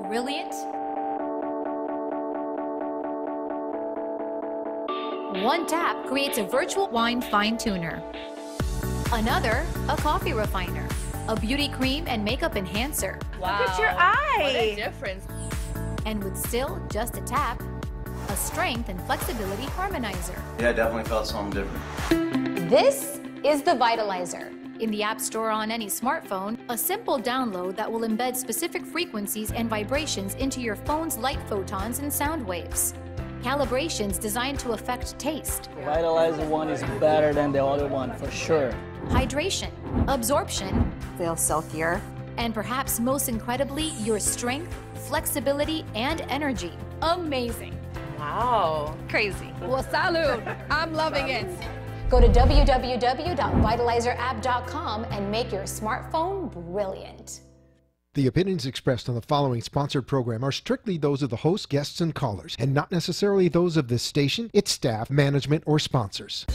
brilliant? One tap creates a virtual wine fine tuner. Another, a coffee refiner. A beauty cream and makeup enhancer. Wow. Look at your eye. What a difference. And with still just a tap, a strength and flexibility harmonizer. Yeah, I definitely felt something different. This is the Vitalizer. In the App Store on any smartphone, a simple download that will embed specific frequencies and vibrations into your phone's light photons and sound waves. Calibrations designed to affect taste. The Vitalizer one is better than the other one, for sure. Hydration, absorption, Feel silkier. and perhaps most incredibly, your strength, flexibility, and energy. Amazing. Wow. Crazy. Well, salud. I'm loving it. Go to www.vitalizerapp.com and make your smartphone brilliant. The opinions expressed on the following sponsored program are strictly those of the host, guests, and callers, and not necessarily those of this station, its staff, management, or sponsors.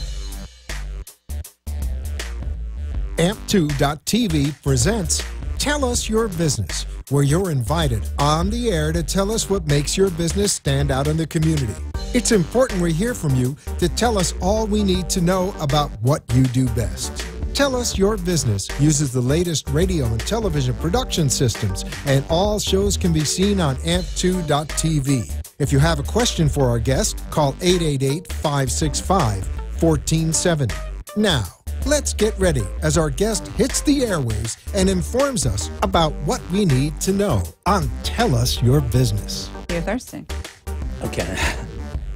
AMP2.TV presents Tell Us Your Business, where you're invited on the air to tell us what makes your business stand out in the community. It's important we hear from you to tell us all we need to know about what you do best. Tell Us Your Business uses the latest radio and television production systems, and all shows can be seen on AMP2.TV. If you have a question for our guest, call 888-565-1470. Now, let's get ready as our guest hits the airwaves and informs us about what we need to know on Tell Us Your Business. You're thirsty. Okay.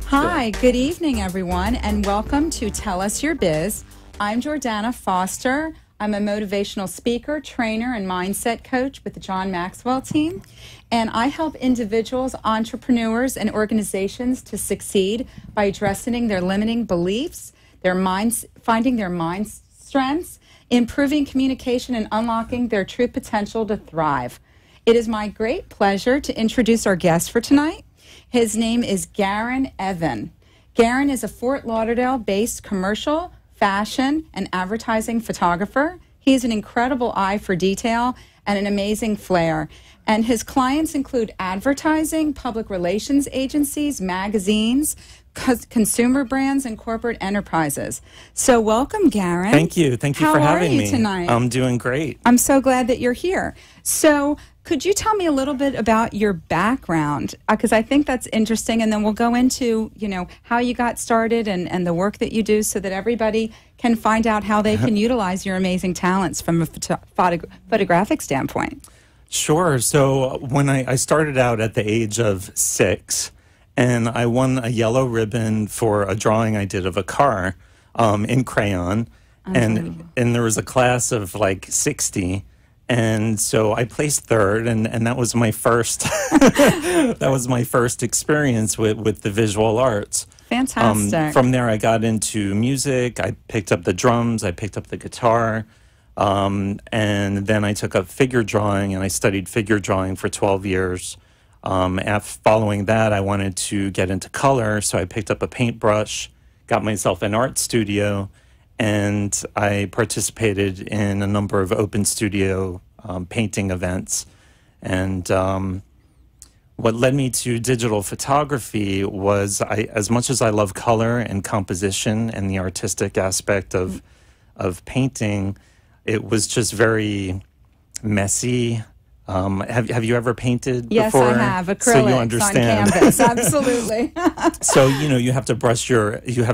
Hi, good evening, everyone, and welcome to Tell Us Your Biz. I'm Jordana Foster. I'm a motivational speaker, trainer, and mindset coach with the John Maxwell team. And I help individuals, entrepreneurs, and organizations to succeed by addressing their limiting beliefs, their minds, finding their mind strengths, improving communication, and unlocking their true potential to thrive. It is my great pleasure to introduce our guest for tonight. His name is Garen Evan. Garen is a Fort Lauderdale-based commercial, fashion, and advertising photographer. He has an incredible eye for detail and an amazing flair. And his clients include advertising, public relations agencies, magazines, consumer brands, and corporate enterprises. So welcome, Garen. Thank you. Thank you for having me. How are you tonight? I'm doing great. I'm so glad that you're here. So could you tell me a little bit about your background? Because I think that's interesting, and then we'll go into, how you got started and the work that you do so that everybody can find out how they can utilize your amazing talents from a photographic standpoint. Sure. So when I started out at the age of 6, and I won a yellow ribbon for a drawing I did of a car in crayon, and there was a class of like 60. And so I placed third, and that was my first that was my first experience with the visual arts. Fantastic. From there, I got into music. I picked up the drums. I picked up the guitar. And then I took up figure drawing, and I studied figure drawing for 12 years. Following that, I wanted to get into color, so I picked up a paintbrush, got myself an art studio, and I participated in a number of open studio painting events. And what led me to digital photography was, as much as I love color and composition and the artistic aspect of painting, it was just very messy. Have you ever painted yes, before? Yes, I have. Acrylics so you understand. On canvas, absolutely. So you have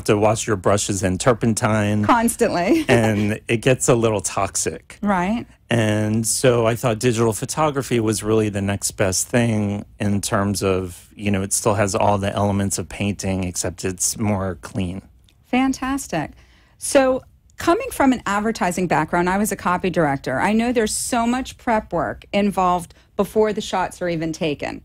to wash your brushes in turpentine constantly, and it gets a little toxic. Right. And so I thought digital photography was really the next best thing in terms of it still has all the elements of painting except it's more clean. Fantastic. So, coming from an advertising background, I was a copy director. I know there's so much prep work involved before the shots are even taken.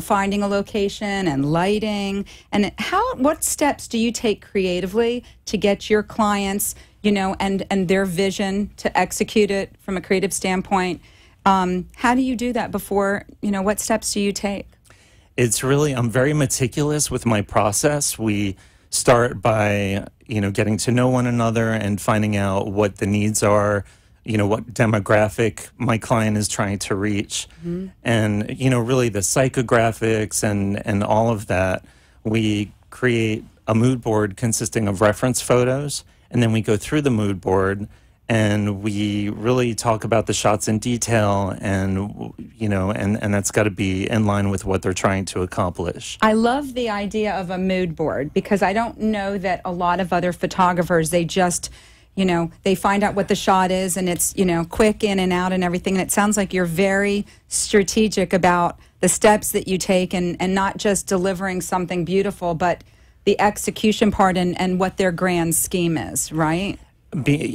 Finding a location and lighting. And what steps do you take creatively to get your clients, and their vision to execute it from a creative standpoint? How do you do that before, what steps do you take? I'm very meticulous with my process. We start by getting to know one another and finding out what the needs are what demographic my client is trying to reach. And, really the psychographics and all of that. We create a mood board consisting of reference photos, and then we go through the mood board and we really talk about the shots in detail, and and that's got to be in line with what they're trying to accomplish. I love the idea of a mood board, because I don't know that a lot of other photographers, they just they find out what the shot is and it's quick in and out and everything. And it sounds like you're very strategic about the steps that you take, and not just delivering something beautiful, but the execution part and what their grand scheme is, right?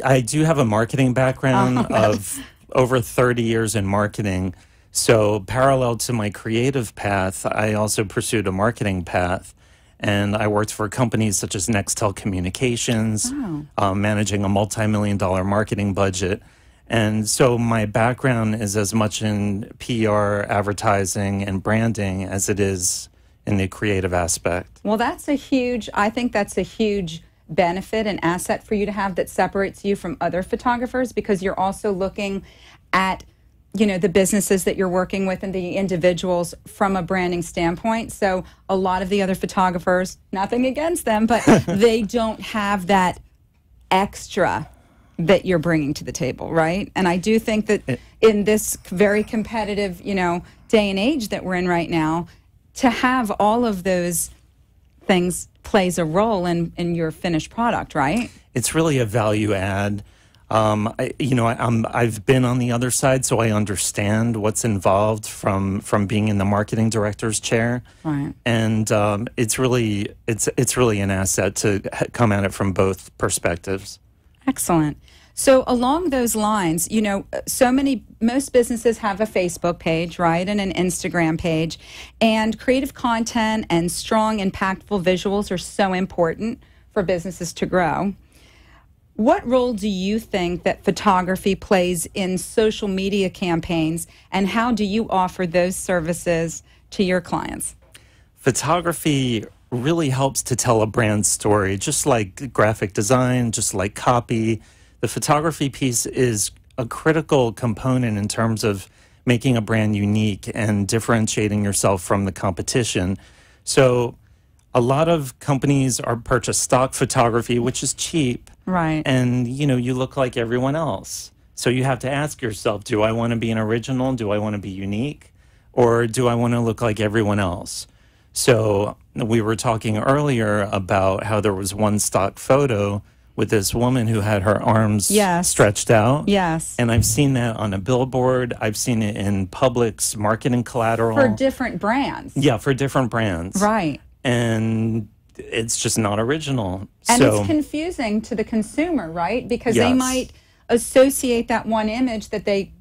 I do have a marketing background of over 30 years in marketing. So parallel to my creative path, I also pursued a marketing path. And I worked for companies such as Nextel Communications, managing a multi-million-dollar marketing budget. And so my background is as much in PR, advertising, and branding as it is in the creative aspect. Well, I think that's a huge benefit and asset for you to have that separates you from other photographers, because you're also looking at the businesses that you're working with and the individuals from a branding standpoint. So a lot of the other photographers, nothing against them, but they don't have that extra that you're bringing to the table, right? And I do think that in this very competitive, day and age that we're in right now, to have all of those things plays a role in your finished product, right? It's really a value add. I've been on the other side, so I understand what's involved from being in the marketing director's chair. Right. And it's really an asset to come at it from both perspectives. Excellent. So along those lines, most businesses have a Facebook page, right, and an Instagram page, and creative content and strong, impactful visuals are so important for businesses to grow. What role do you think that photography plays in social media campaigns, and how do you offer those services to your clients? Photography really helps to tell a brand story, just like graphic design, just like copy. The photography piece is a critical component in terms of making a brand unique and differentiating yourself from the competition. So a lot of companies purchase stock photography, which is cheap. Right. And, you look like everyone else. So you have to ask yourself, do I want to be an original? Do I want to be unique? Or do I want to look like everyone else? So we were talking earlier about how there was one stock photo with this woman who had her arms stretched out. Yes. And I've seen that on a billboard. I've seen it in Publix marketing collateral. For different brands. Yeah, for different brands. Right. And it's just not original. And it's confusing to the consumer, right? Because they might associate that one image that they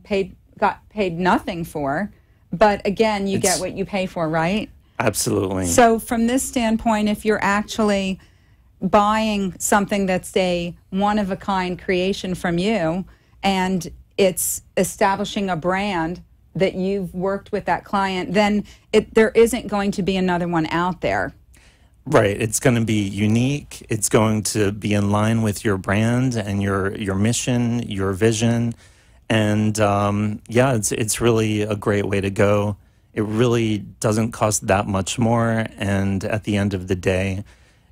got paid nothing for. But again, you get what you pay for, right? Absolutely. So from this standpoint, if you're actually buying something that's a one-of-a-kind creation from you, and it's establishing a brand that you've worked with that client, then there isn't going to be another one out there. Right. It's going to be unique. It's going to be in line with your brand and your mission, your vision. And it's really a great way to go. It really doesn't cost that much more. And at the end of the day,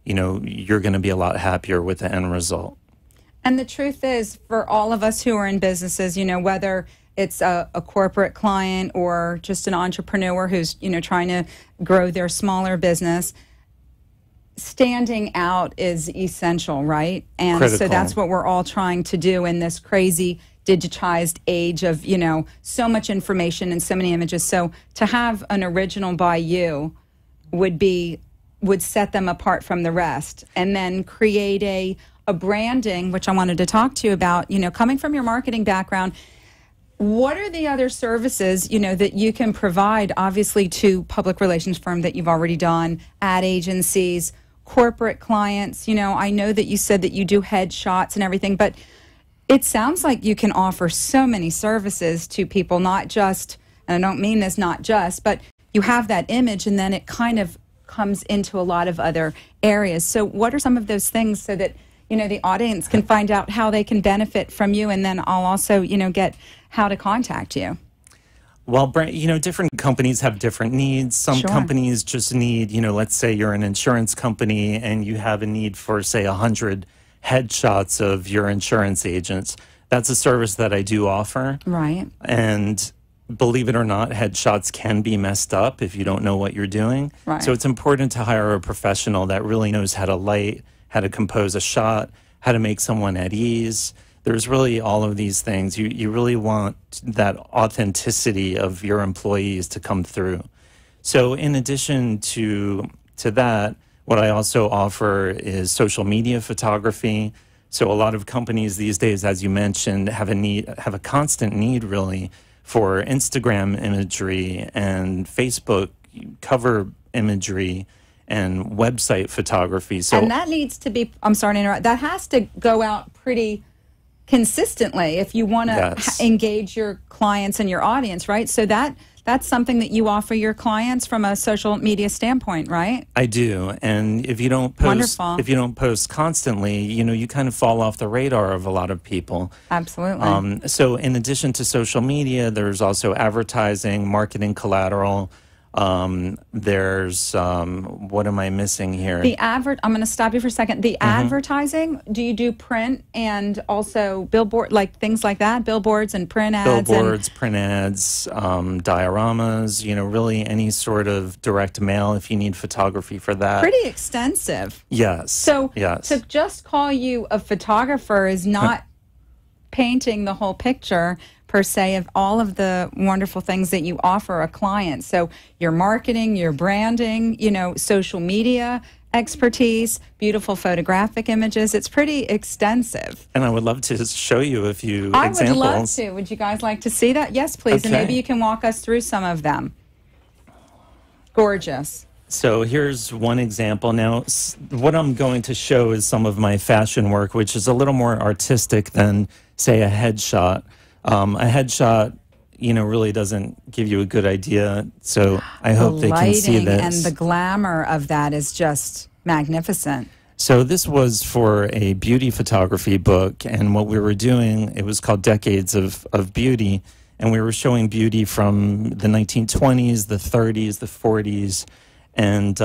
you're going to be a lot happier with the end result. And the truth is, for all of us who are in businesses, whether it's a corporate client or just an entrepreneur who's, trying to grow their smaller business, standing out is essential, right? And critical. So that's what we're all trying to do in this crazy digitized age of, so much information and so many images. So to have an original by you would set them apart from the rest, and then create a branding, which I wanted to talk to you about, coming from your marketing background. What are the other services, that you can provide, obviously, to public relations firm that you've already done, ad agencies, corporate clients? I know that you said that you do headshots and everything, but it sounds like you can offer so many services to people, not just, and I don't mean this not just, but you have that image and then it kind of comes into a lot of other areas. So what are some of those things so that, the audience can find out how they can benefit from you, and then I'll also, get how to contact you. Well, different companies have different needs. Some companies just need, let's say you're an insurance company and you have a need for, say, 100 headshots of your insurance agents. That's a service that I do offer. Right. And believe it or not, headshots can be messed up if you don't know what you're doing. Right. So it's important to hire a professional that really knows how to light, how to compose a shot, how to make someone at ease. There's really all of these things. You really want that authenticity of your employees to come through. So in addition to that, what I also offer is social media photography. So a lot of companies these days, as you mentioned, have a constant need really for Instagram imagery and Facebook cover imagery and website photography. So, and that needs to be, I'm sorry to interrupt, that has to go out pretty consistently if you want to engage your clients and your audience, right? So that's something that you offer your clients from a social media standpoint, right? I do. And if you don't post constantly, you kind of fall off the radar of a lot of people. Absolutely. So in addition to social media, there's also advertising, marketing collateral. There's what am I missing here? I'm going to stop you for a second. The advertising, do you do print and also billboard, like things like that? Billboards and print ads? Billboards, print ads, dioramas, really any sort of direct mail if you need photography for that. Pretty extensive. Yes. So yes. To just call you a photographer is not painting the whole picture per se of all of the wonderful things that you offer a client. So your marketing, your branding, social media expertise, beautiful photographic images. It's pretty extensive. And I would love to show you a few examples. I would love to. Would you guys like to see that? Yes, please. Okay. And maybe you can walk us through some of them. Gorgeous. So here's one example. Now, what I'm going to show is some of my fashion work, which is a little more artistic than, say, a headshot. A headshot, really doesn't give you a good idea. So I hope they can see this. And the glamour of that is just magnificent. So this was for a beauty photography book. And what we were doing, it was called Decades of Beauty. And we were showing beauty from the 1920s, the 30s, the 40s. And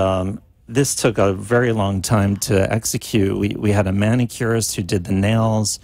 this took a very long time to execute. We had a manicurist who did the nails.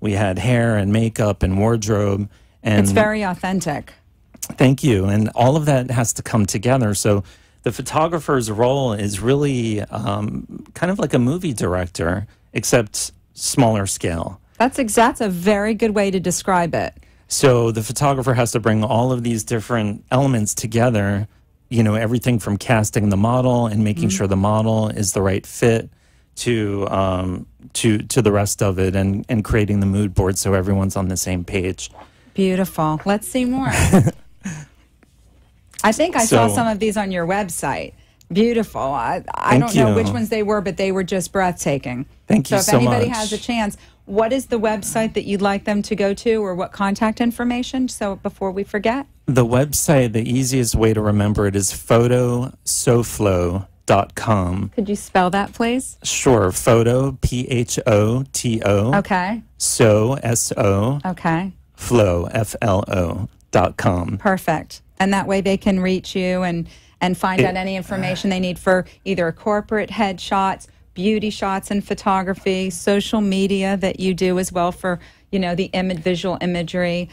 We had hair and makeup and wardrobe. And it's very authentic. Thank you. And all of that has to come together. So the photographer's role is really kind of like a movie director, except smaller scale. That's a very good way to describe it. So the photographer has to bring all of these different elements together, everything from casting the model and making sure the model is the right fit to the rest of it, and creating the mood board so everyone's on the same page. Beautiful. Let's see more. I think I saw some of these on your website. Beautiful. I don't know which ones they were, but they were just breathtaking. Thank you so much. So if anybody has a chance, what is the website that you'd like them to go to, or what contact information, so before we forget? The website, the easiest way to remember it is photosoflow.com. Could you spell that, please? Sure. Photo, P-H-O-T-O. Okay. So, S-O. Okay. Flow, F-L-O.com. Perfect. And that way they can reach you and find out any information they need for either corporate headshots, beauty shots and photography, social media that you do as well for, the visual imagery.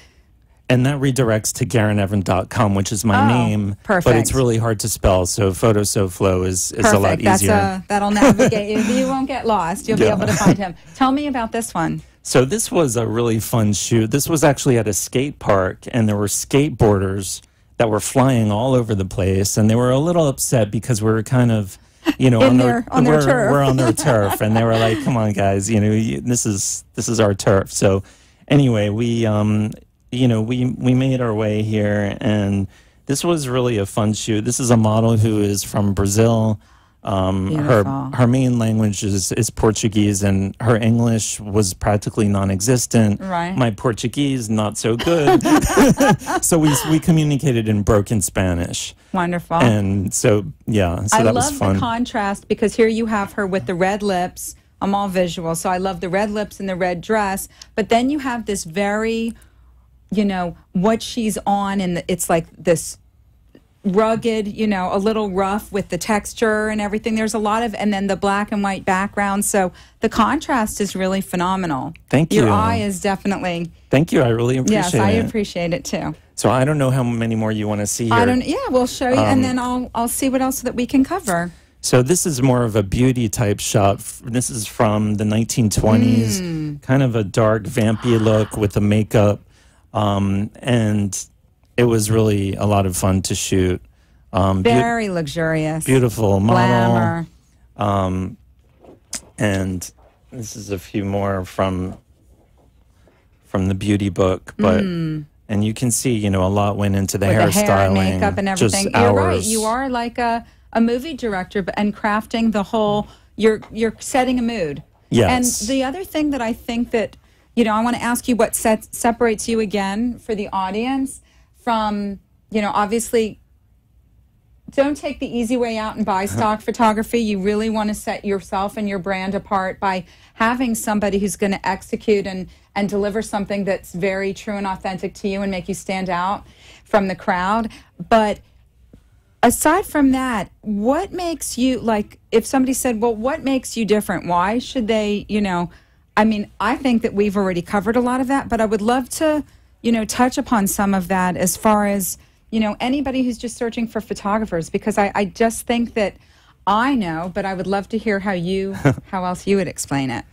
And that redirects to GarenEvan.com, which is my name. Perfect. But it's really hard to spell, so PhotoSoFlow is a lot easier. That'll navigate you. You won't get lost. You'll be able to find him. Tell me about this one. So this was a really fun shoot. This was actually at a skate park, and there were skateboarders that were flying all over the place, and they were a little upset because we were kind of, on their turf. We're on their turf, and they were like, "Come on, guys, this is our turf." So anyway, we made our way here, and this was really a fun shoot. This is a model who is from Brazil. Her main language is Portuguese, and her English was practically non-existent. Right. My Portuguese, not so good. So we communicated in broken Spanish. Wonderful. And so, that was fun. I love the contrast, because here you have her with the red lips, I'm all visual. So I love the red lips and the red dress. But then you have this very, you know, what she's on, and it's like this rugged, you know, a little rough with the texture and everything. There's a lot of, and then the black and white background. So the contrast is really phenomenal. Thank you. Your eye is definitely. Thank you. I really appreciate it. Yes, I appreciate it too. So I don't know how many more you want to see here. Yeah, we'll show you, and then I'll see what else that we can cover. So this is more of a beauty type shot. This is from the 1920s, kind of a dark, vampy look with the makeup. And it was really a lot of fun to shoot. Very luxurious. Beautiful model. Glamour. And this is a few more from the beauty book. But and you can see, you know, a lot went into the hairstyling. The hair and makeup and everything. Just You're hours. right. You are like a movie director, and crafting the whole, you're setting a mood. Yes. And the other thing that I think that, you know, I want to ask you what separates you again for the audience from, you know, obviously don't take the easy way out and buy stock photography. You really want to set yourself and your brand apart by having somebody who's going to execute and deliver something that's very true and authentic to you and make you stand out from the crowd. But aside from that, what makes you, like, if somebody said, well, what makes you different? Why should they, you know, I mean, I think that we've already covered a lot of that, but I would love to, you know, touch upon some of that as far as, you know, anybody who's just searching for photographers, because I just think that I know, but I would love to hear how how else you would explain it.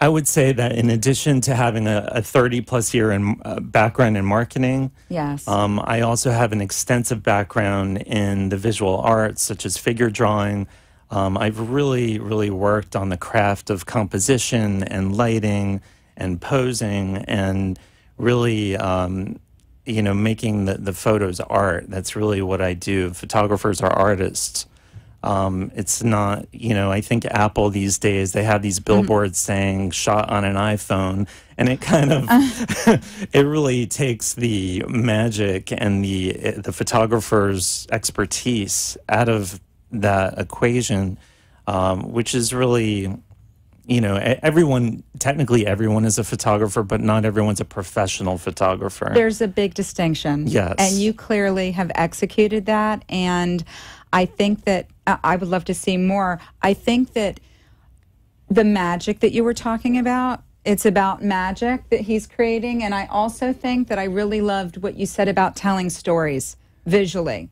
I would say that in addition to having a 30-plus year background in marketing, yes, I also have an extensive background in the visual arts, such as figure drawing. I've really, really worked on the craft of composition and lighting and posing and really, you know, making the photos art. That's really what I do. Photographers are artists. It's not, you know, I think Apple these days, they have these billboards saying shot on an iPhone, and it kind of, it really takes the magic and the photographer's expertise out of that equation, which is really, you know, technically everyone is a photographer, but not everyone's a professional photographer. There's a big distinction. Yes. And you clearly have executed that. And I think that I would love to see more. I think that the magic that you were talking about, it's about magic that he's creating. And I also think that I really loved what you said about telling stories visually,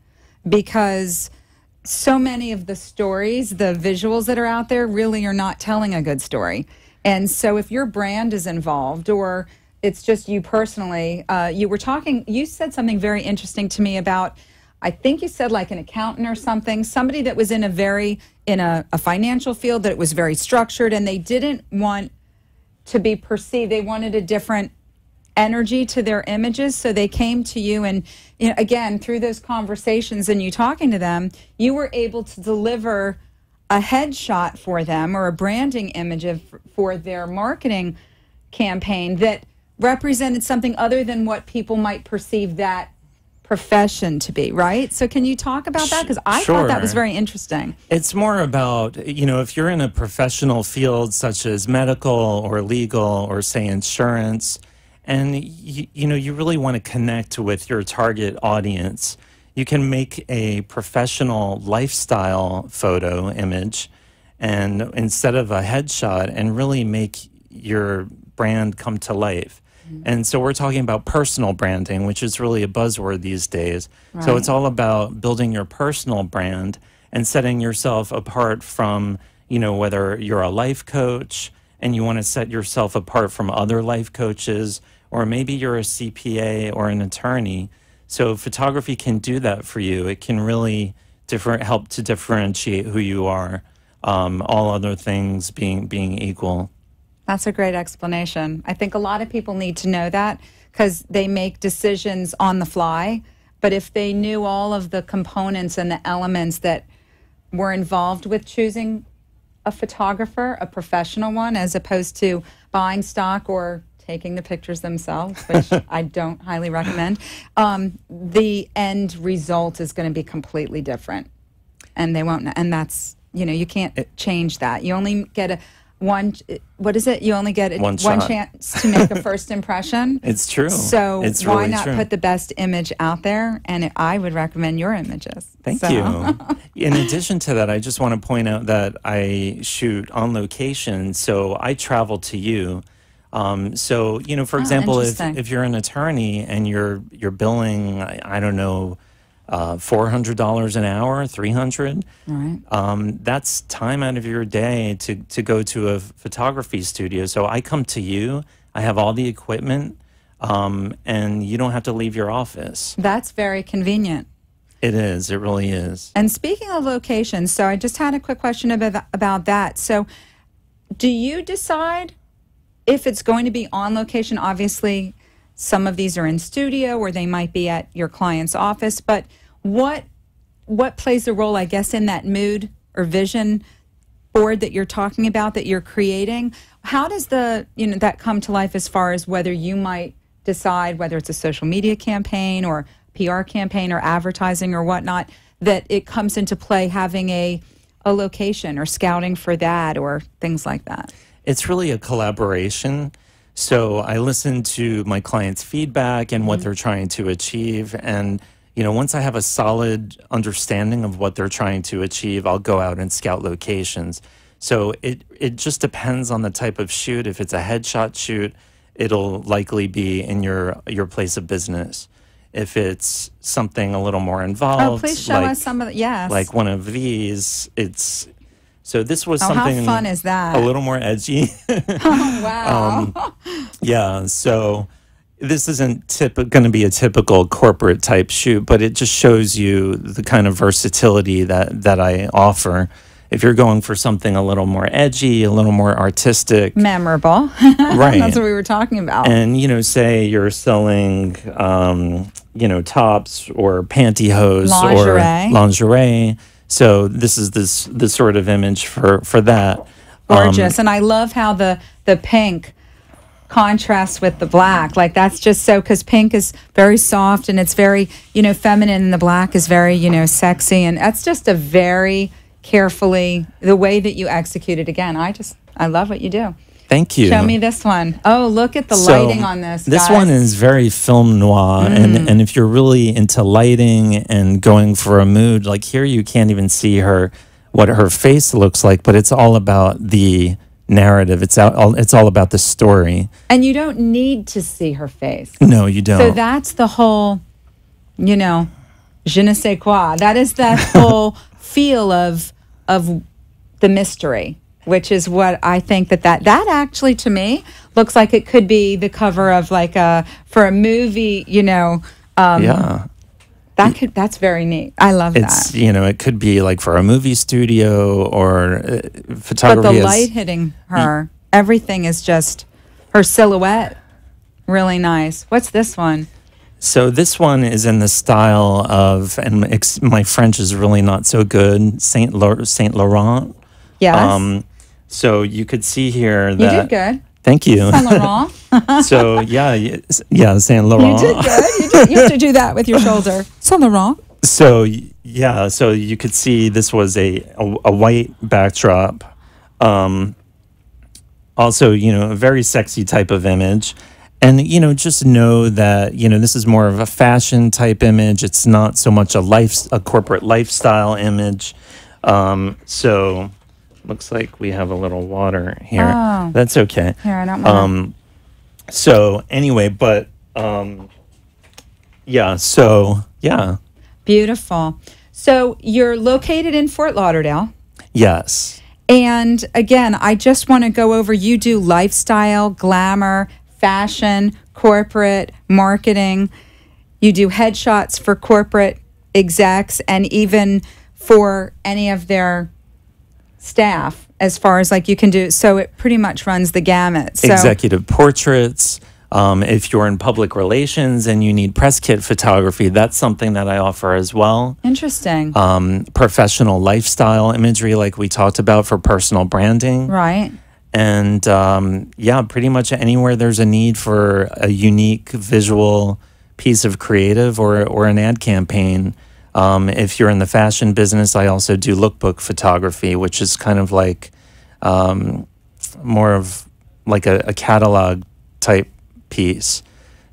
because so many of the stories, the visuals that are out there really are not telling a good story. And so if your brand is involved, or it's just you personally, you said something very interesting to me about, I think you said like an accountant or something, somebody that was in a financial field, that it was very structured, and they didn't want to be perceived. They wanted a different energy to their images, so they came to you, and, you know, again, through those conversations and you talking to them, you were able to deliver a headshot for them or a branding image for their marketing campaign that represented something other than what people might perceive that profession to be, right? So can you talk about that? Because I thought that was very interesting. It's more about, you know, if you're in a professional field such as medical or legal or, say, insurance, and you know, you really want to connect with your target audience, you can make a professional lifestyle photo image, and instead of a headshot, and really make your brand come to life. And so we're talking about personal branding, which is really a buzzword these days. Right. So it's all about building your personal brand and setting yourself apart from, you know, whether you're a life coach and you want to set yourself apart from other life coaches, or maybe you're a CPA or an attorney. So photography can do that for you. It can really help to differentiate who you are, all other things being equal. That's a great explanation. I think a lot of people need to know that, because they make decisions on the fly. But if they knew all of the components and the elements that were involved with choosing a photographer, a professional one, as opposed to buying stock or taking the pictures themselves, which I don't highly recommend, the end result is going to be completely different. And they won't, and that's, you know, you can't change that. You only get what is it? You only get One one shot. chance to make a first impression. It's true. So it's why really not true. put the best image out there? And I would recommend your images. Thank So- you. In addition to that, I just want to point out that I shoot on location, so I travel to you. So, you know, for example, interesting. if you're an attorney and you're billing, I don't know, $400 an hour, $300. Right. That's time out of your day to go to a photography studio. So I come to you. I have all the equipment, and you don't have to leave your office. That's very convenient. It is. It really is. And speaking of locations, so I just had a quick question about that. So do you decide if it's going to be on location? Obviously, some of these are in studio or they might be at your client's office, but what plays a role, I guess, in that mood or vision board that you're talking about, that you're creating? How does that come to life as far as whether you might decide whether it's a social media campaign or PR campaign or advertising or whatnot, that it comes into play having a location or scouting for that or things like that? It's really a collaboration. So I listen to my clients' feedback and what they're trying to achieve. And, you know, once I have a solid understanding of what they're trying to achieve, I'll go out and scout locations. So it just depends on the type of shoot. If it's a headshot shoot, it'll likely be in your place of business. If it's something a little more involved, Oh, please show us some of the, yes. like one of these, so this was how something fun is that? a little more edgy. Oh, wow. Yeah, so this isn't going to be a typical corporate type shoot, but it just shows you the kind of versatility that I offer. If you're going for something a little more edgy, a little more artistic, Memorable. right? That's what we were talking about. And, you know, say you're selling, you know, tops or pantyhose Lingerie. or lingerie. So this is the sort of image for that. Gorgeous. And I love how the pink contrasts with the black. Like, that's just so, because pink is very soft and it's very, you know, feminine, and the black is very, you know, sexy. And that's just a very carefully, the way that you execute it. Again, I love what you do. Thank you. Show me this one. Oh, look at the So, lighting on this. This guys. one is very film noir, and if you're really into lighting and going for a mood, like here, you can't even see what her face looks like, but it's all about the narrative. It's all about the story. And you don't need to see her face. No, you don't. So that's the whole, you know, je ne sais quoi. That is that whole feel of the mystery, which is what I think that actually, to me, looks like it could be the cover of like for a movie, you know. Yeah. That's very neat. I love It's, that. you know, it could be like for a movie studio or But photography. the light hitting her, everything is just her silhouette. Really nice. What's this one? So this one is in the style of, and my French is really not so good, Saint Laurent. Yes. So you could see here you that. did good. Thank you. Saint Laurent. So yeah, Saint Laurent. You did good. You have to do that with your shoulder. Saint Laurent. So yeah, so you could see this was a white backdrop. Also, you know, a very sexy type of image. And, you know, just know that, you know, this is more of a fashion type image. It's not so much a corporate lifestyle image. So looks like we have a little water here. Oh. That's okay. Here, I don't want So anyway, but yeah. Beautiful. So you're located in Fort Lauderdale. Yes. And again, I just want to go over, you do lifestyle, glamour, fashion, corporate, marketing. You do headshots for corporate execs and even for any of their staff, as far as like you can do. So it pretty much runs the gamut. So, Executive portraits. If you're in public relations and you need press kit photography, that's something that I offer as well. interesting. Professional lifestyle imagery, like we talked about, for personal branding. Right. And yeah, pretty much anywhere there's a need for a unique visual piece of creative or an ad campaign. If you're in the fashion business, I also do lookbook photography, which is kind of like more of like a catalog type piece.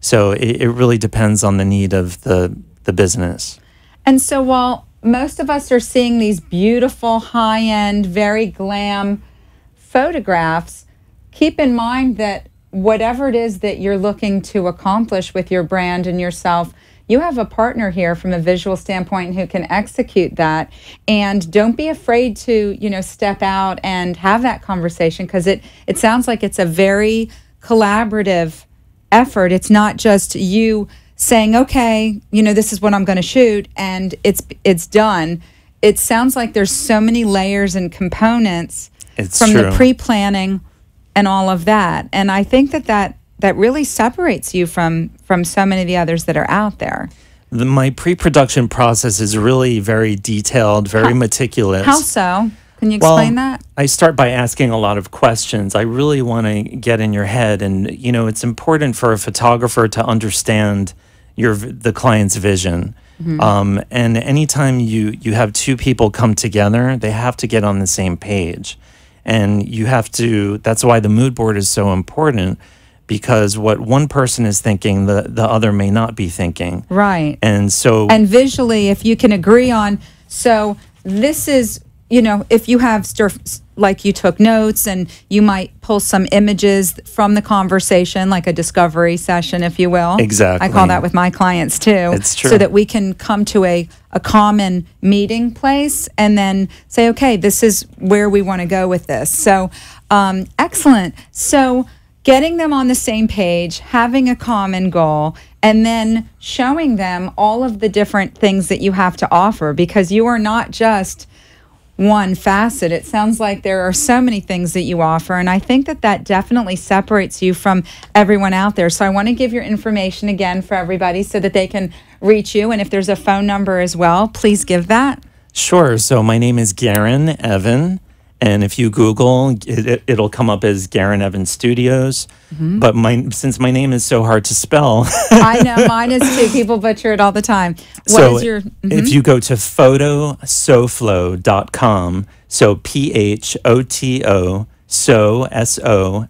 So it really depends on the need of the business. And so while most of us are seeing these beautiful, high-end, very glam photographs, keep in mind that whatever it is that you're looking to accomplish with your brand and yourself, you have a partner here from a visual standpoint who can execute that. And don't be afraid to, step out and have that conversation, because it sounds like it's a very collaborative effort. It's not just you saying, okay, this is what I'm going to shoot and it's done. It sounds like there's so many layers and components from the pre-planning and all of that. And I think that really separates you from so many of the others that are out there. My pre-production process is really very detailed, very meticulous. How so? Can you explain that? I start by asking a lot of questions. I really want to get in your head, and it's important for a photographer to understand the client's vision. Mm-hmm. And anytime you have two people come together, they have to get on the same page. And you have to, that's why the mood board is so important, because what one person is thinking, the other may not be thinking. Right. And so... And visually, if you can agree on, so this is, if you have stuff, like you took notes and you might pull some images from the conversation, like a discovery session, if you will. Exactly. I call that with my clients too. It's true. So that we can come to a common meeting place and then say, okay, this is where we want to go with this. So excellent. So getting them on the same page, having a common goal, and then showing them all of the different things that you have to offer, because you are not just one facet. It sounds like there are so many things that you offer, and I think that definitely separates you from everyone out there. So I want to give your information again for everybody so that they can reach you, and if there's a phone number as well, please give that. Sure. So my name is Garen Evan, and if you Google, it'll come up as Garen Evan Studios. Mm-hmm. But since my name is so hard to spell, I know mine is too. People butcher it all the time. If you go to photosoflo.com, so PHOTO SOFLO.com,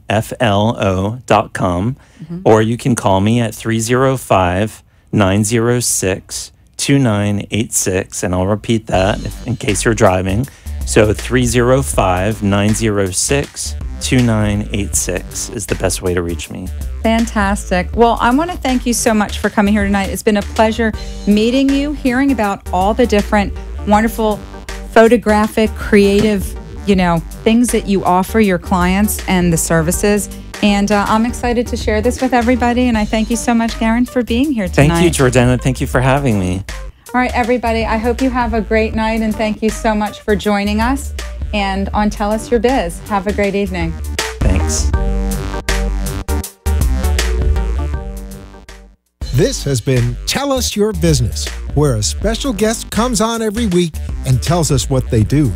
or you can call me at 305-906-2986, and I'll repeat that in case you're driving. So 305-906-2986 is the best way to reach me. Fantastic. Well, I want to thank you so much for coming here tonight. It's been a pleasure meeting you, hearing about all the different wonderful photographic, creative, things that you offer your clients and the services. And I'm excited to share this with everybody. And I thank you so much, Garen, for being here tonight. Thank you, Jordana. Thank you for having me. All right, everybody, I hope you have a great night, and thank you so much for joining us. And on Tell Us Your Biz, have a great evening. Thanks. This has been Tell Us Your Business, where a special guest comes on every week and tells us what they do.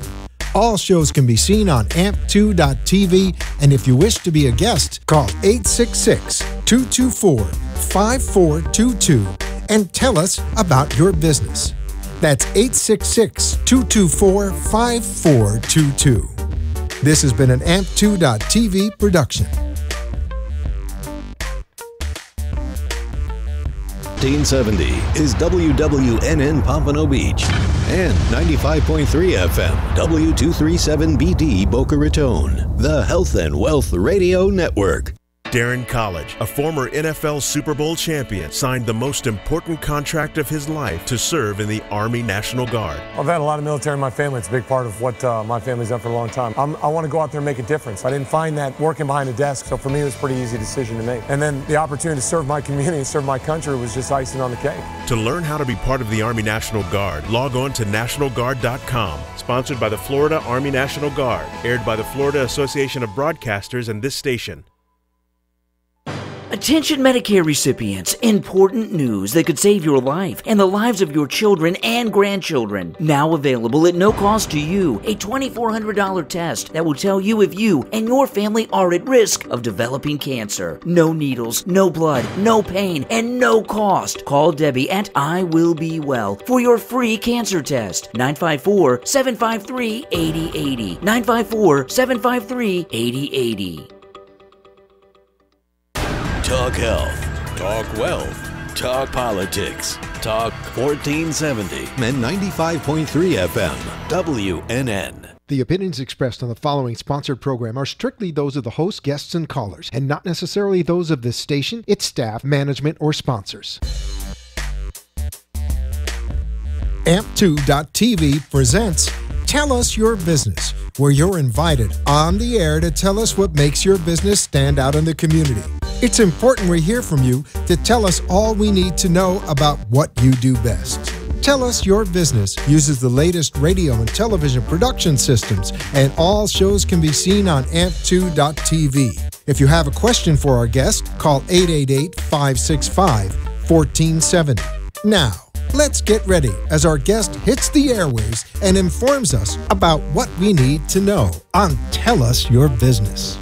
All shows can be seen on amp2.tv, and if you wish to be a guest, call 866-224-5422 and tell us about your business. That's 866-224-5422. This has been an amp2.tv production. 1570 is WWNN Pompano Beach and 95.3 FM W237BD Boca Raton, the Health and Wealth Radio Network. Darren College, a former NFL Super Bowl champion, signed the most important contract of his life to serve in the Army National Guard. I've had a lot of military in my family. It's a big part of what my family's done for a long time. I want to go out there and make a difference. I didn't find that working behind a desk, so for me it was a pretty easy decision to make. And then the opportunity to serve my community and serve my country was just icing on the cake. To learn how to be part of the Army National Guard, log on to nationalguard.com. Sponsored by the Florida Army National Guard. Aired by the Florida Association of Broadcasters and this station. Attention Medicare recipients, important news that could save your life and the lives of your children and grandchildren. Now available at no cost to you, a $2,400 test that will tell you if you and your family are at risk of developing cancer. No needles, no blood, no pain, and no cost. Call Debbie at I Will Be Well for your free cancer test. 954-753-8080. 954-753-8080. Talk health, talk wealth, talk politics, talk 1470 and 95.3 FM, WNN. The opinions expressed on the following sponsored program are strictly those of the host, guests, and callers, and not necessarily those of this station, its staff, management, or sponsors. AMP2.TV presents Tell Us Your Business, where you're invited on the air to tell us what makes your business stand out in the community. It's important we hear from you to tell us all we need to know about what you do best. Tell Us Your Business uses the latest radio and television production systems, and all shows can be seen on AMP2.TV. If you have a question for our guest, call 888-565-1470. Now, let's get ready as our guest hits the airwaves and informs us about what we need to know on Tell Us Your Business.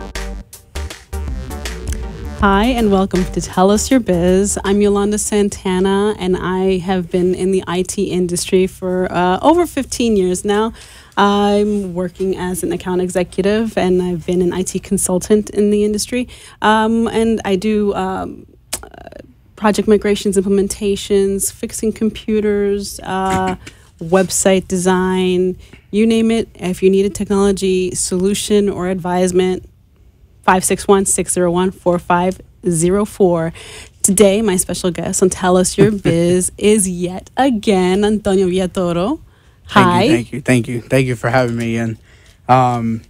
Hi, and welcome to Tell Us Your Biz. I'm Yolanda Santana, and I have been in the IT industry for over 15 years now. I'm working as an account executive, and I've been an IT consultant in the industry. And I do project migrations, implementations, fixing computers, website design, you name it. If you need a technology solution or advisement, 561-601-4504. Today, my special guest on Tell Us Your Biz is yet again Antonio Villatoro. Hi. Thank you for having me. And I'm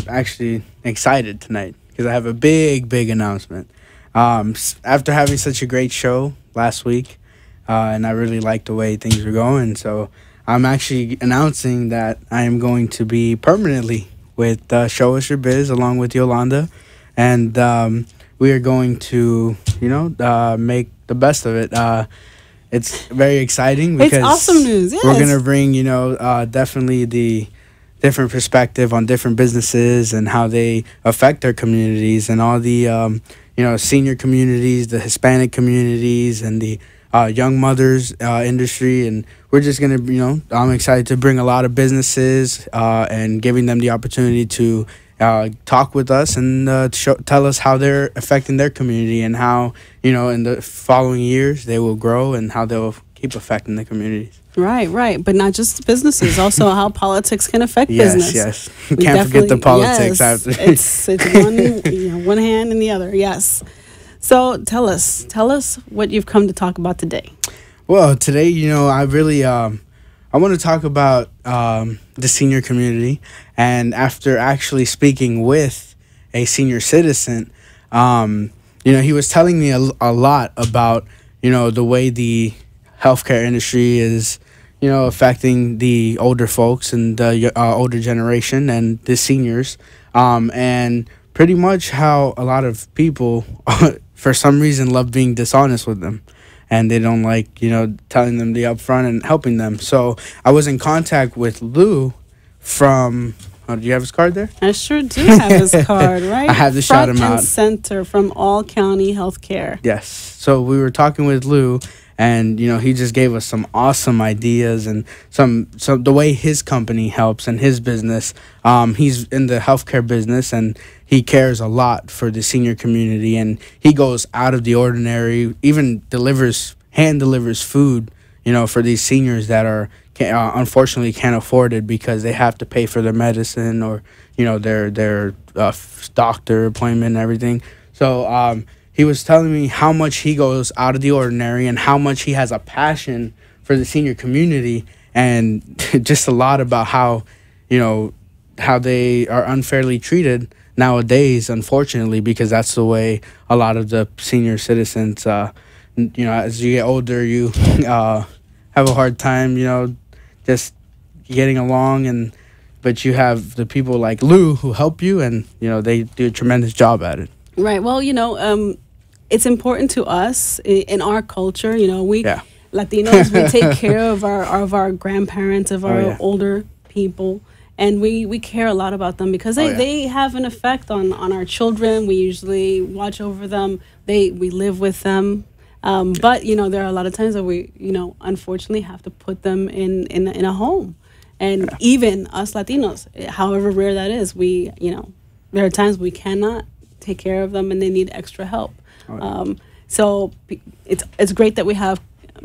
actually excited tonight because I have a big announcement. After having such a great show last week, and I really liked the way things were going, so I'm actually announcing that I am going to be permanently with Show Us Your Biz along with Yolanda, and we are going to, make the best of it. It's very exciting because it's awesome news. Yes. We're going to bring, definitely the different perspective on different businesses and how they affect their communities and all the, senior communities, the Hispanic communities, and the young mothers industry. And we're just going to, I'm excited to bring a lot of businesses and giving them the opportunity to talk with us and tell us how they're affecting their community and how, in the following years they will grow and how they'll keep affecting the communities. Right. But not just businesses, also how politics can affect business. Yes. Can't forget the politics. Yes, it's one hand in the other. Yes. So tell us what you've come to talk about today. Well, today, I really I want to talk about the senior community. And after actually speaking with a senior citizen, he was telling me a lot about, the way the healthcare industry is, affecting the older folks and the older generation and the seniors. And pretty much how a lot of people, for some reason, love being dishonest with them. And they don't like, telling them the upfront and helping them. So I was in contact with Lou from, do you have his card there? I sure do have his card, right? I have to shout him out. Front and center from All County Healthcare. Yes. So we were talking with Lou, and, he just gave us some awesome ideas and some the way his company helps and his business. He's in the healthcare business, and he cares a lot for the senior community, and he goes out of the ordinary, even hand delivers food, for these seniors that are unfortunately can't afford it because they have to pay for their medicine or, their doctor appointment and everything. So he was telling me how much he goes out of the ordinary and how much he has a passion for the senior community, and just a lot about how, how they are unfairly treated nowadays, unfortunately, because that's the way a lot of the senior citizens, as you get older, you have a hard time, just getting along, but you have the people like Lou who help you, and, they do a tremendous job at it. Right. Well, it's important to us in our culture. You know, we Latinos, we take care of our grandparents, of our older people, and we care a lot about them because they have an effect on our children. We usually watch over them. We live with them. But, you know, there are a lot of times that we, you know, unfortunately have to put them in a home. And even us Latinos, however rare that is, we, you know, there are times we cannot take care of them and they need extra help. So it's great that we have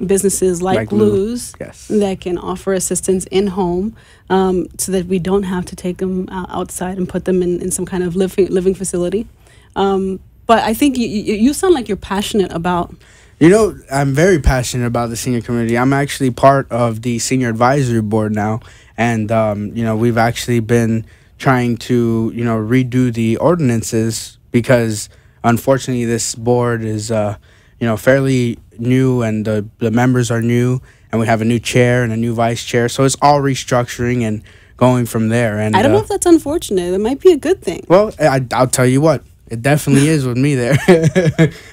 businesses like Lou's that can offer assistance in home, so that we don't have to take them outside and put them in some kind of living facility. But I think you sound like you're passionate about. You know, I'm very passionate about the senior community. I'm actually part of the senior advisory board now, and you know, we've actually been trying to, you know, redo the ordinances because unfortunately this board is you know, fairly new, and the members are new, and we have a new chair and a new vice chair, so it's all restructuring and going from there. And I don't know if that's unfortunate. It might be a good thing. Well, I'll tell you what. It definitely is with me there.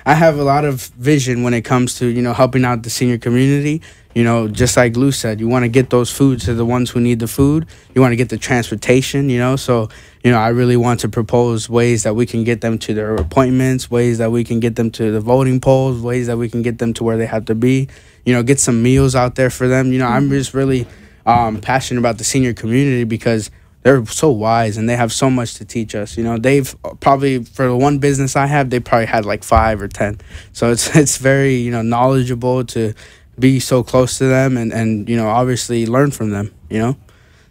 I have a lot of vision when it comes to, you know, helping out the senior community. You know, just like Lou said, you want to get those foods to the ones who need the food. You want to get the transportation, you know. So, you know, I really want to propose ways that we can get them to their appointments, ways that we can get them to the voting polls, ways that we can get them to where they have to be. You know, get some meals out there for them. You know, I'm just really passionate about the senior community because they're so wise and they have so much to teach us. You know, they've probably, for the one business I have, they probably had like 5 or 10. So it's very, you know, knowledgeable to be so close to them and you know, obviously learn from them, you know.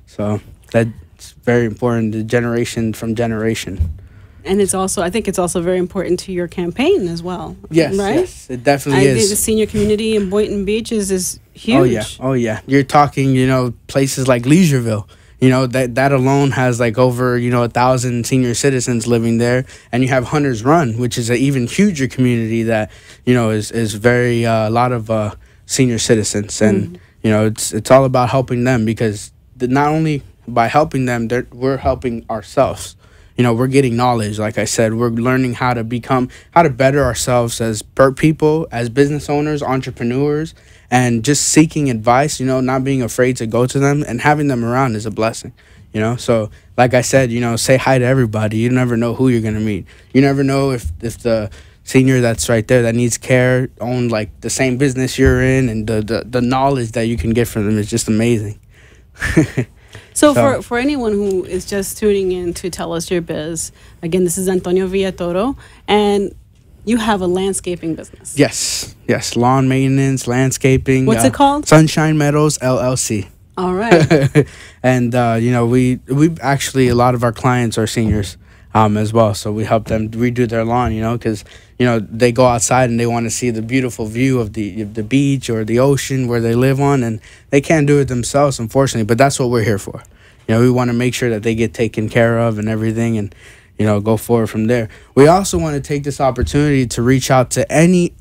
So that's very important, the generation from generation. And it's also, I think it's also very important to your campaign as well. Yes, right? Yes, it definitely is. I think the senior community in Boynton Beach is huge. Oh yeah. You're talking, you know, places like Leisureville. You know, that alone has like over, you know, 1,000 senior citizens living there. And you have Hunters Run, which is an even huger community that, you know, is very, a lot of senior citizens. And, you know, it's all about helping them because not only by helping them, we're helping ourselves. You know, we're getting knowledge. Like I said, we're learning how to better ourselves as people, as business owners, entrepreneurs, and just seeking advice, you know, not being afraid to go to them, and having them around is a blessing, you know. So like I said, you know, say hi to everybody. You never know who you're going to meet. You never know if the senior that's right there that needs care own like the same business you're in, and the knowledge that you can get from them is just amazing. So for anyone who is just tuning in to Tell Us Your Biz, again, this is Antonio Villatoro, and you have a landscaping business. Yes. Lawn maintenance, landscaping. What's it called? Sunshine Meadows LLC. All right. And you know, we actually, a lot of our clients are seniors as well, so we help them redo their lawn. You know, because you know they go outside and they want to see the beautiful view of the beach or the ocean where they live on, and they can't do it themselves, unfortunately. But that's what we're here for. You know, we want to make sure that they get taken care of and everything, and you know, go forward from there. We also want to take this opportunity to reach out to any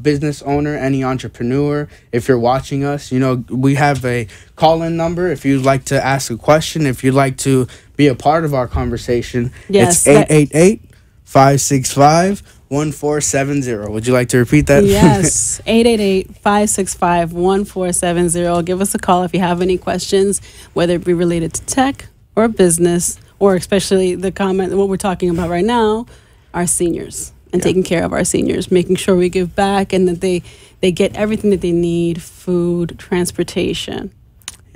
business owner, any entrepreneur. If you're watching us, you know, we have a call-in number. If you'd like to ask a question, if you'd like to be a part of our conversation, it's 888-565-1470. Would you like to repeat that? Yes, 888-565-1470. Give us a call if you have any questions, whether it be related to tech or business, or especially what we're talking about right now, our seniors, and taking care of our seniors, making sure we give back and that they get everything that they need, food, transportation.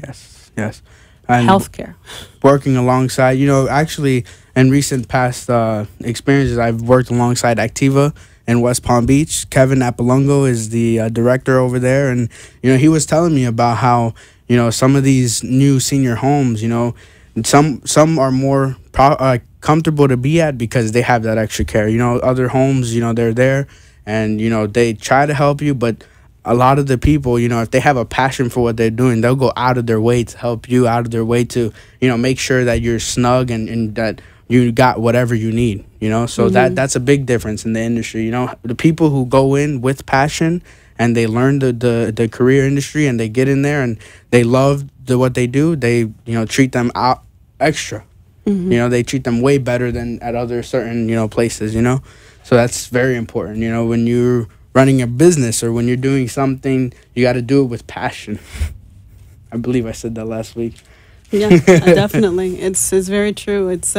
Yes. And healthcare. Working alongside, you know, actually in recent past experiences, I've worked alongside Activa in West Palm Beach. Kevin Apalongo is the director over there, and, you know, he was telling me about how, you know, some of these new senior homes, you know, some are more comfortable to be at because they have that extra care. You know, other homes, you know, they're there and, you know, they try to help you, but a lot of the people, you know, if they have a passion for what they're doing, they'll go out of their way to help you, out of their way to, you know, make sure that you're snug and that you got whatever you need, you know. So that's a big difference in the industry. You know, the people who go in with passion and they learn the career industry and they get in there and they love what they do, they, you know, treat them out extra. You know, they treat them way better than at other certain, you know, places, you know. So that's very important. You know, when you're running a business or when you're doing something, you got to do it with passion. I believe I said that last week. Yeah, definitely. It's very true. It's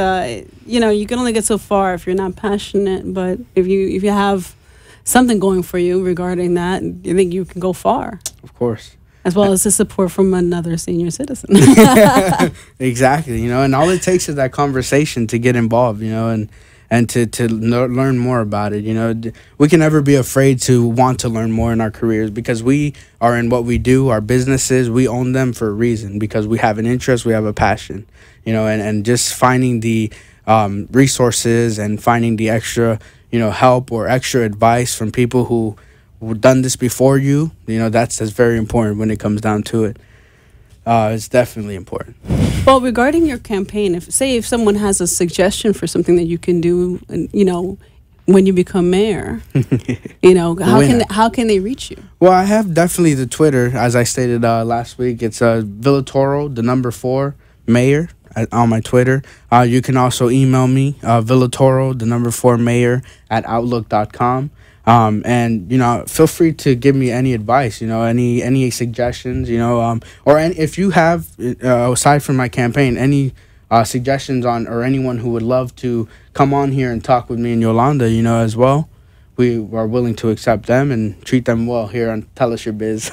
you know, you can only get so far if you're not passionate, but if you have something going for you regarding that, I think you can go far. Of course. As well as the support from another senior citizen. Exactly, you know, and all it takes is that conversation to get involved, you know, and to learn more about it. You know, we can never be afraid to want to learn more in our careers, because we are in what we do, our businesses, we own them for a reason, because we have an interest, we have a passion, you know, and just finding the resources and finding the extra, you know, help or extra advice from people who've done this before you, you know, that's very important when it comes down to it. It's definitely important. Well, regarding your campaign, if someone has a suggestion for something that you can do, you know, when you become mayor, you know, how can they reach you? Well, I have definitely the Twitter, as I stated last week. It's Villatoro, the number 4, mayor, on my Twitter. You can also email me, Villatoro, the number 4, mayor, at outlook.com. And, you know, feel free to give me any advice, you know, any suggestions, you know, if you have, aside from my campaign, any suggestions on, or anyone who would love to come on here and talk with me and Yolanda, you know, as well, we are willing to accept them and treat them well here on Tell Us Your Biz.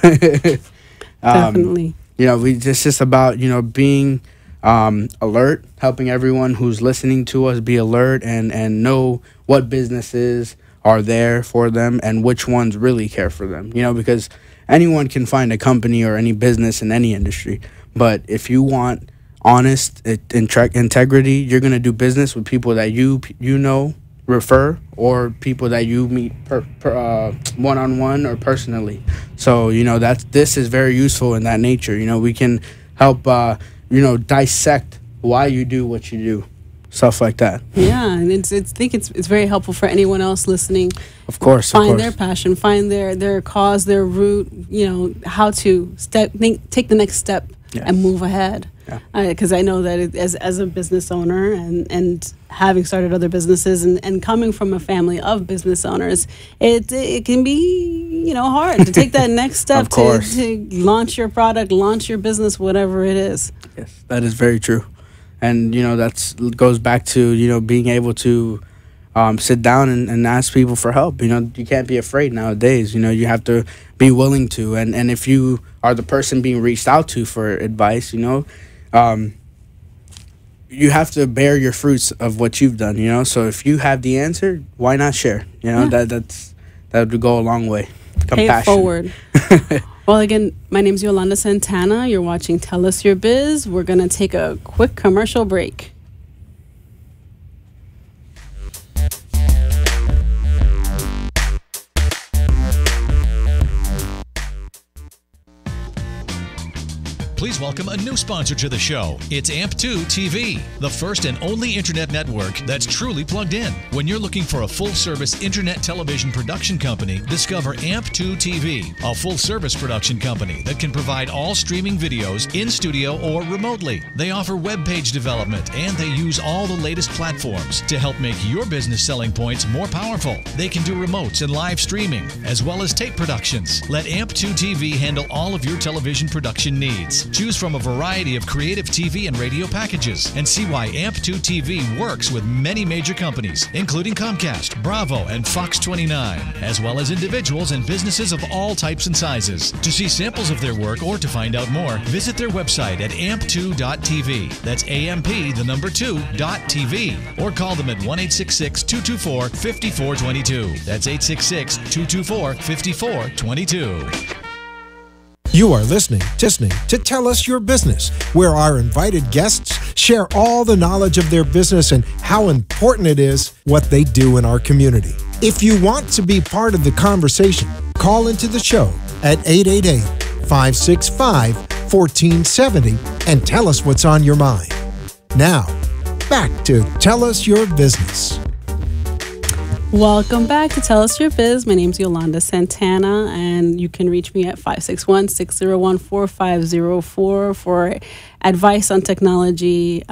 Definitely. You know, it's just about, you know, being alert, helping everyone who's listening to us be alert and know what businesses are there for them and which ones really care for them, you know, because anyone can find a company or any business in any industry, but if you want honest integrity, you're going to do business with people that you know, refer, or people that you meet one-on-one or personally. So, you know, this is very useful in that nature. You know, we can help you know, dissect why you do what you do. Stuff like that. Yeah, and I think it's very helpful for anyone else listening. Of course, find their passion, find their cause, their route. You know, how to take the next step and move ahead. Because I know that as a business owner and having started other businesses and coming from a family of business owners, it can be, you know, hard to take that next step to launch your product, launch your business, whatever it is. Yes, that is very true. And, you know, goes back to, you know, being able to sit down and ask people for help. You know, you can't be afraid nowadays. You know, you have to be willing to. And if you are the person being reached out to for advice, you know, you have to bear your fruits of what you've done, you know. So if you have the answer, why not share? You know, that would go a long way. Pay it forward. Well, again, my name's Yolanda Santana. You're watching Tell Us Your Biz. We're going to take a quick commercial break. Please welcome a new sponsor to the show. It's AMP2 TV, the first and only internet network that's truly plugged in. When you're looking for a full-service internet television production company, discover AMP2 TV, a full-service production company that can provide all streaming videos in studio or remotely. They offer web page development, and they use all the latest platforms to help make your business selling points more powerful. They can do remotes and live streaming, as well as tape productions. Let AMP2 TV handle all of your television production needs. Choose from a variety of creative TV and radio packages and see why AMP2 TV works with many major companies, including Comcast, Bravo, and Fox 29, as well as individuals and businesses of all types and sizes. To see samples of their work or to find out more, visit their website at amp2.tv. That's AMP2.tv. Or call them at 1-866-224-5422. That's 866-224-5422. You are listening to Tell Us Your Business, where our invited guests share all the knowledge of their business and how important it is what they do in our community. If you want to be part of the conversation, call into the show at 888-565-1470 and tell us what's on your mind. Now, back to Tell Us Your Business. Welcome back to Tell Us Your Biz. My name's Yolanda Santana, and you can reach me at 561-601-4504 for advice on technology,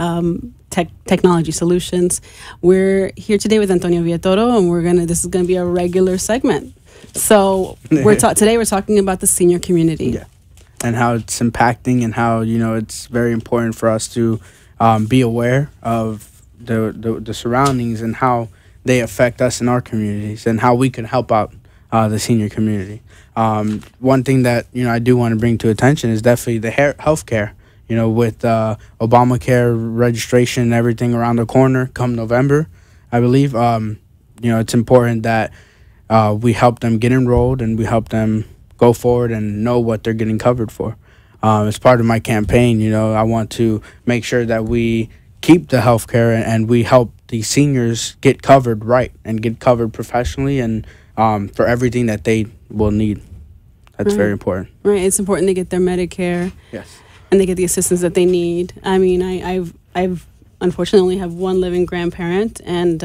Technology Solutions. We're here today with Antonio Villatoro, and this is gonna be a regular segment. So today we're talking about the senior community. Yeah. And how it's impacting, and how it's very important for us to be aware of the surroundings and how they affect us in our communities, and how we can help out the senior community. One thing that I do want to bring to attention is definitely the healthcare. With Obamacare registration and everything around the corner come November, I believe. It's important that we help them get enrolled, and we help them go forward and know what they're getting covered for. As part of my campaign, I want to make sure that we keep the health care, and we help the seniors get covered right and get covered professionally, and for everything that they will need. That's very important. Right. It's important to get their Medicare. Yes. And they get the assistance that they need. I mean, I've unfortunately only have one living grandparent, and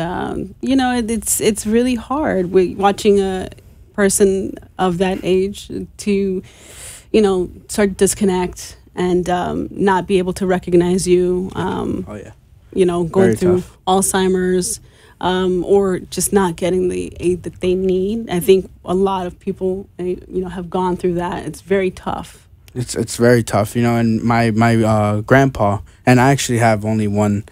it's really hard watching a person of that age to start to disconnect and not be able to recognize you. Going Very through tough. Alzheimer's, or just not getting the aid that they need. I think a lot of people have gone through that. It's very tough. It's very tough, and my grandpa, and I actually have only one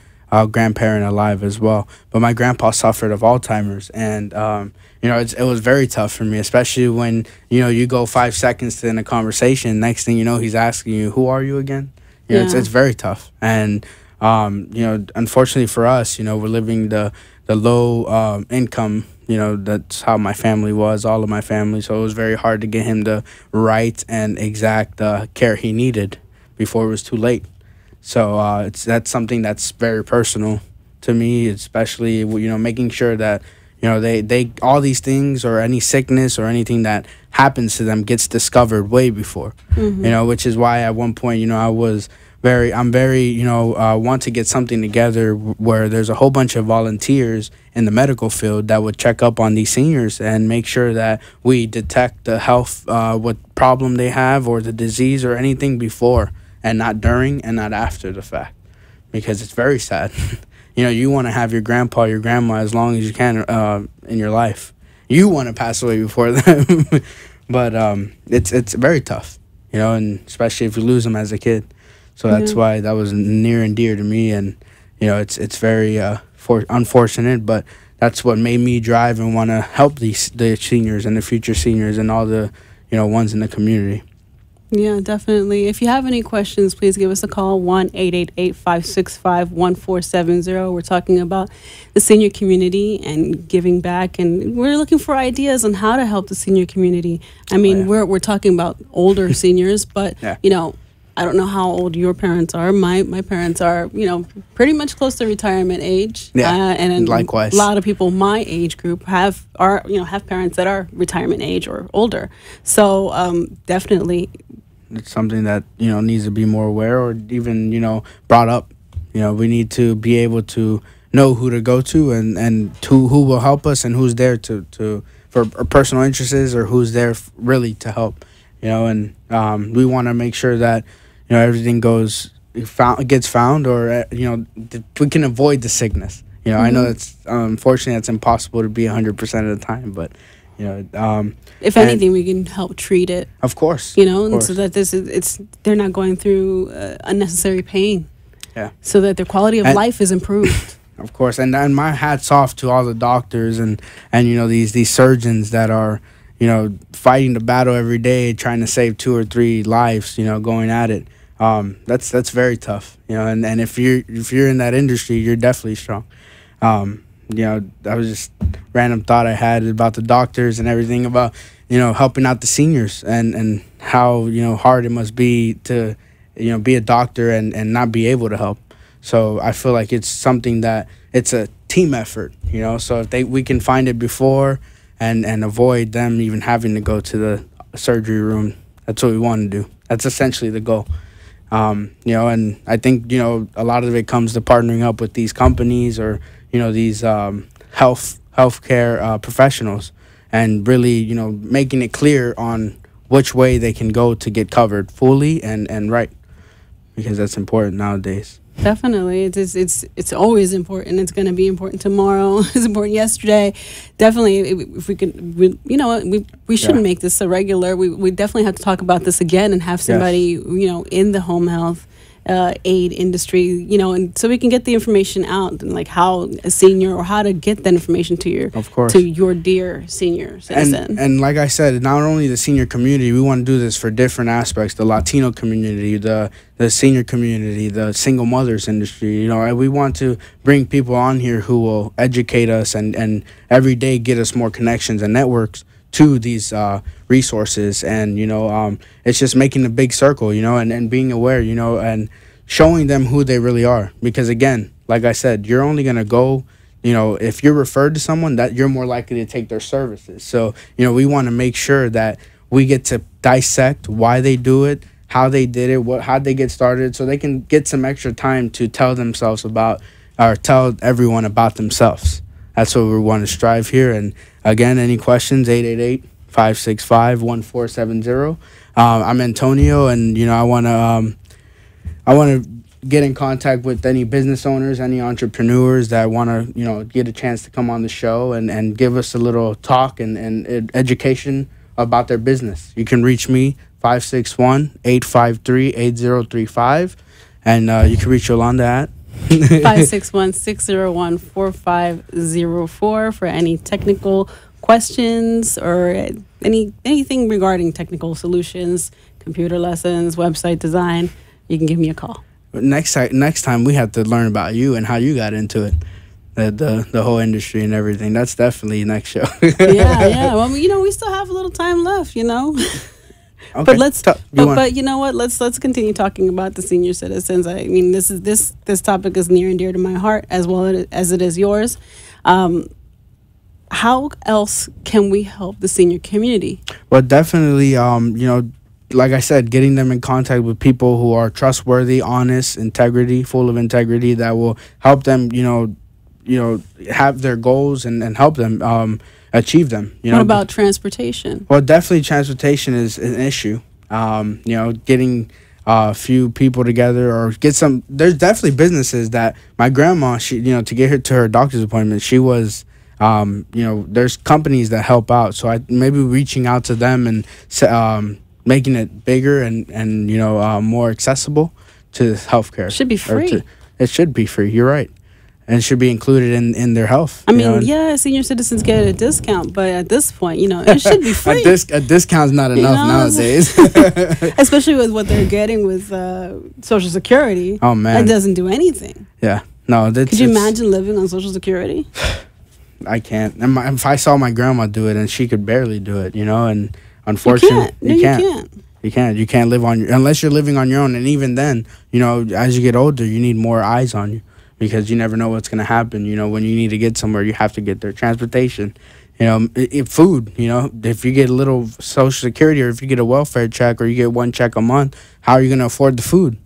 grandparent alive as well, but my grandpa suffered of Alzheimer's, and it was very tough for me, especially when you go 5 seconds in a conversation, next thing you know he's asking you, who are you again? It's very tough. And unfortunately for us, we're living the low income. That's how my family was, all of my family. So it was very hard to get him the right and exact care he needed before it was too late. So that's something that's very personal to me, especially making sure that they all these things, or any sickness or anything that happens to them, gets discovered way before. Which is why at one point I'm very want to get something together where there's a whole bunch of volunteers in the medical field that would check up on these seniors and make sure that we detect the health, what problem they have, or the disease or anything before, and not during and not after the fact, because it's very sad. You want to have your grandpa, your grandma as long as you can in your life. You want to pass away before them, but it's very tough, and especially if you lose them as a kid. So that's why that was near and dear to me, and it's very unfortunate, but that's what made me drive and want to help the seniors and the future seniors and all the ones in the community. Yeah, definitely. If you have any questions, please give us a call, 1-888-565-1470. We're talking about the senior community and giving back, and we're looking for ideas on how to help the senior community. I mean, we're talking about older seniors, but I don't know how old your parents are. My parents are, pretty much close to retirement age. Yeah, and likewise. A lot of people my age group have parents that are retirement age or older. So definitely, it's something that needs to be more aware, or even brought up. We need to be able to know who to go to, and who will help us, and who's there for personal interests, or who's there really to help. And we want to make sure that everything gets found, or we can avoid the sickness. I know it's unfortunately it's impossible to be 100% of the time, but if anything, we can help treat it. Of course, and so that they're not going through unnecessary pain. Yeah, so that their quality of life is improved. Of course, and my hat's off to all the doctors and these surgeons that are fighting the battle every day, trying to save 2 or 3 lives, going at it. That's very tough, and if you're in that industry, you're definitely strong. That was just random thought I had about the doctors and everything, about helping out the seniors, and how hard it must be to be a doctor and not be able to help. So I feel like it's something that it's a team effort, so if we can find it before and avoid them even having to go to the surgery room, that's what we want to do. That's essentially the goal. And I think a lot of it comes to partnering up with these companies, or these healthcare professionals, and really making it clear on which way they can go to get covered fully and right, because that's important nowadays. Definitely, it's always important. It's going to be important tomorrow. It's important yesterday. Definitely, if we could, we shouldn't make this a regular. We definitely have to talk about this again and have somebody in the home health aid industry, and so we can get the information out and like how a senior or how to get that information to your dear senior citizen. And like I said, not only the senior community, we want to do this for different aspects: the Latino community, the senior community, the single mothers industry. We want to bring people on here who will educate us and every day get us more connections and networks to these resources. And it's just making a big circle, and being aware, and showing them who they really are. Because again, like I said, you're only going to go, if you're referred to someone, that you're more likely to take their services. So we want to make sure that we get to dissect why they do it, how they did it, how they get started, so they can get some extra time to tell themselves about, or tell everyone about themselves. That's what we want to strive here. And again, any questions, 888-565-1470. I'm Antonio, and I want to get in contact with any business owners, any entrepreneurs that want to get a chance to come on the show and give us a little talk and education about their business. You can reach me 561-853-8035, and you can reach Yolanda at 561-601-4504 for any technical questions or anything regarding technical solutions, computer lessons, website design. You can give me a call. Next time we have to learn about you and how you got into it, the whole industry and everything. That's definitely next show. Yeah. Well, we still have a little time left. Okay. But but you know what? Let's continue talking about the senior citizens. I mean, this topic is near and dear to my heart as well as it is yours. How else can we help the senior community? Well, definitely, like I said, getting them in contact with people who are trustworthy, honest, full of integrity that will help them, have their goals and help them achieve them. What about transportation? Well, definitely transportation is an issue. Getting a few people together or get some. There's definitely businesses that my grandma, she, to get her to her doctor's appointment, she was. There's companies that help out. So maybe reaching out to them and making it bigger and more accessible to healthcare. It should be free. It should be free. You're right. And it should be included in their health. I mean, senior citizens get a discount, but at this point, it should be free. A discount's not enough nowadays. Especially with what they're getting with Social Security. Oh, man. It doesn't do anything. Yeah. No. Could you imagine living on Social Security? I can't. And if I saw my grandma do it and she could barely do it, and unfortunately, you can't. You can't live unless you're living on your own. And even then, as you get older, you need more eyes on you. Because you never know what's going to happen. When you need to get somewhere, you have to get there. Transportation, food, if you get a little Social Security or if you get a welfare check or you get one check a month, how are you going to afford the food?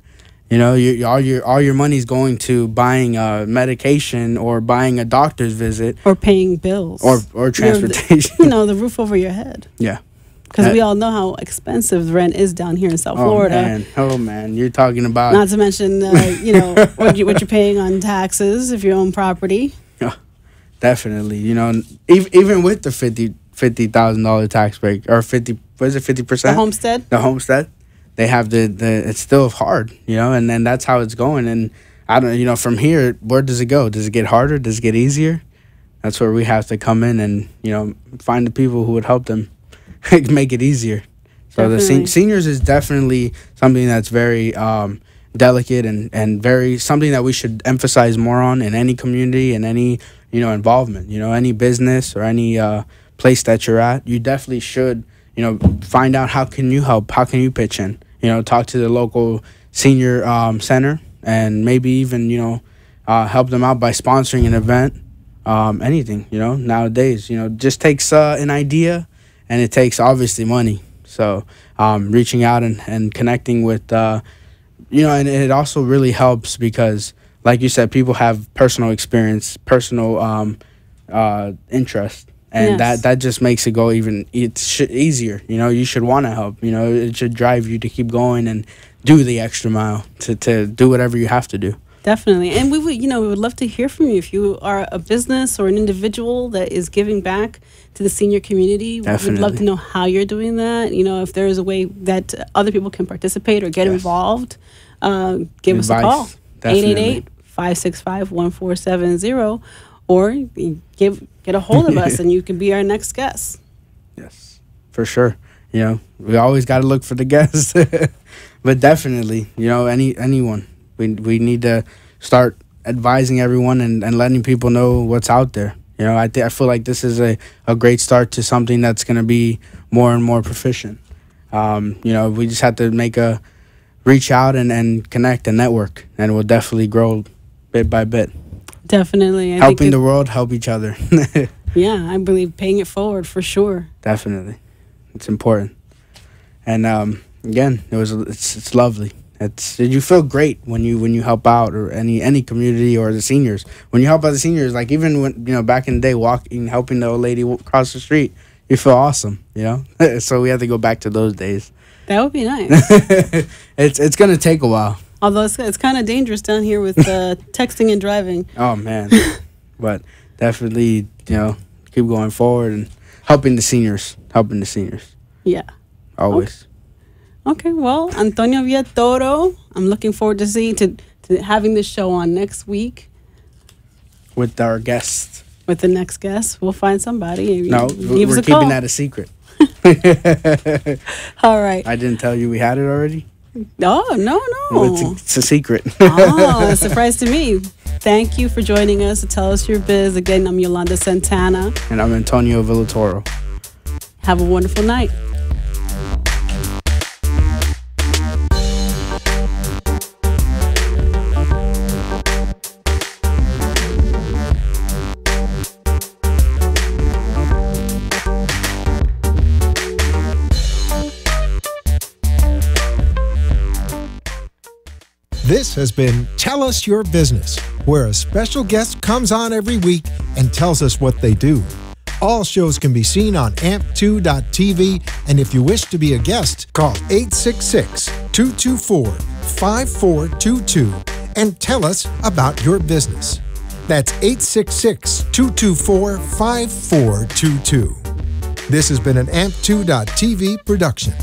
All your money's going to buying medication or buying a doctor's visit. Or paying bills. Or transportation. The roof over your head. Yeah. Because we all know how expensive rent is down here in South Florida. Oh man, you're talking about. Not to mention, what you're paying on taxes if you own property. Yeah, definitely. Even with the $50,000 tax break or 50%? The homestead. The homestead, they have the it's still hard, and then that's how it's going. And I don't, from here, where does it go? Does it get harder? Does it get easier? That's where we have to come in and find the people who would help them. Make it easier. So definitely. The seniors is definitely something that's very delicate and very something that we should emphasize more on in any community and any involvement. Any business or any place that you're at, you definitely should find out how can you help, how can you pitch in. Talk to the local senior center and maybe even help them out by sponsoring an event. Anything nowadays just takes an idea. And it takes, obviously, money. So reaching out and connecting with, and it also really helps because, like you said, people have personal experience, personal interest. And that just makes it go easier. You should want to help. It should drive you to keep going and do the extra mile to do whatever you have to do. Definitely. And we would love to hear from you. If you are a business or an individual that is giving back to the senior community, Definitely. we'd love to know how you're doing that. If there is a way that other people can participate or get involved, give us a call. 888-565-1470, or get a hold of us and you can be our next guest. Yes, for sure. We always got to look for the guests. But definitely, anyone. We need to start advising everyone and letting people know what's out there. I feel like this is a great start to something that's going to be more and more proficient. We just have to reach out and connect and network, and we'll definitely grow bit by bit. Definitely. Helping the world, help each other. Yeah, I believe paying it forward for sure. Definitely. It's important. And again, it's lovely. You feel great when you help out, or any community, or the seniors. When you help out the seniors, like even when back in the day, helping the old lady across the street, you feel awesome. So we have to go back to those days. That would be nice. It's gonna take a while. Although it's kind of dangerous down here with texting and driving. Oh man, but definitely keep going forward and helping the seniors. Yeah. Always. Okay, well, Antonio Villatoro, I'm looking forward to having this show on next week. With our guest. With the next guest. We'll find somebody. No, we're keeping that a secret. All right. I didn't tell you we had it already? No. It's a secret. A surprise to me. Thank you for joining us to Tell Us Your Biz. Again, I'm Yolanda Santana. And I'm Antonio Villatoro. Have a wonderful night. This has been Tell Us Your Business, where a special guest comes on every week and tells us what they do. All shows can be seen on amp2.tv, and if you wish to be a guest, call 866-224-5422 and tell us about your business. That's 866-224-5422. This has been an amp2.tv production.